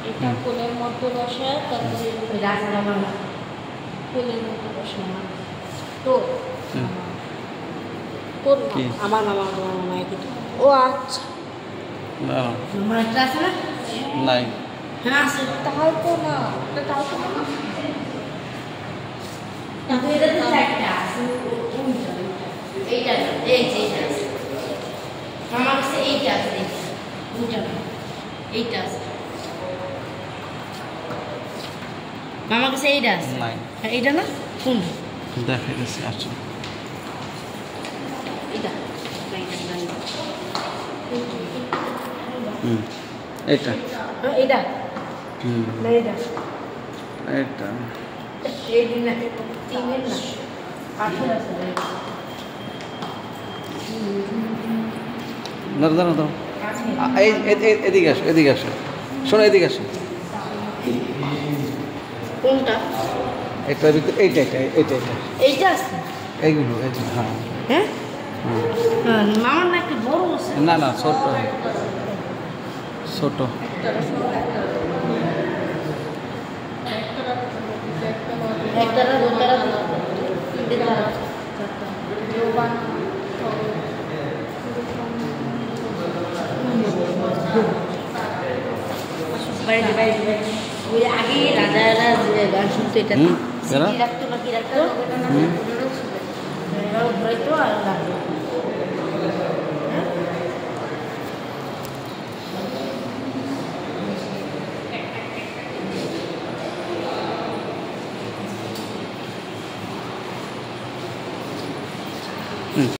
এটা কোলের মধ্যে বসে তারপরে রাস্তা কোলের মধ্যে বসে তো আমার মামা তোমার মামা একই তো। ও আচ্ছা না আমার একটা আছে না নাই হ্যাঁ আছে তাও তো না তাও তো না তাহলে এটা তো চারটা আছে এইটা এই যে এইটা আছে আমার কাছে এইটা আছে এইটা আছে মামার কাছে এইটা আছে নাই এইটা না কোন দেখাইতেছি আচ্ছা এইটা এটা এইটা হুম না এইটা এটা এই দিন না তিনের না কাঠের আছে দাঁড়া দাঁড়া দাঁড়া এই এদিকে আসো এদিকে আসো শোনো এদিকে আসো কোনটা এটার ভিতরে এইটা এটা এটা এটা এইটা আছে এইগুলো এই যে, হ্যাঁ হ্যাঁ হ্যাঁ মামার না একটু বড় আছে না না ছোট ছোট একটারা দুটারা তিনটা বাইরে বাইরে ওই আগে রাজারা গান শুনতো এটা রাখতো না কি রাখতো ধরাইতো আর রাখতো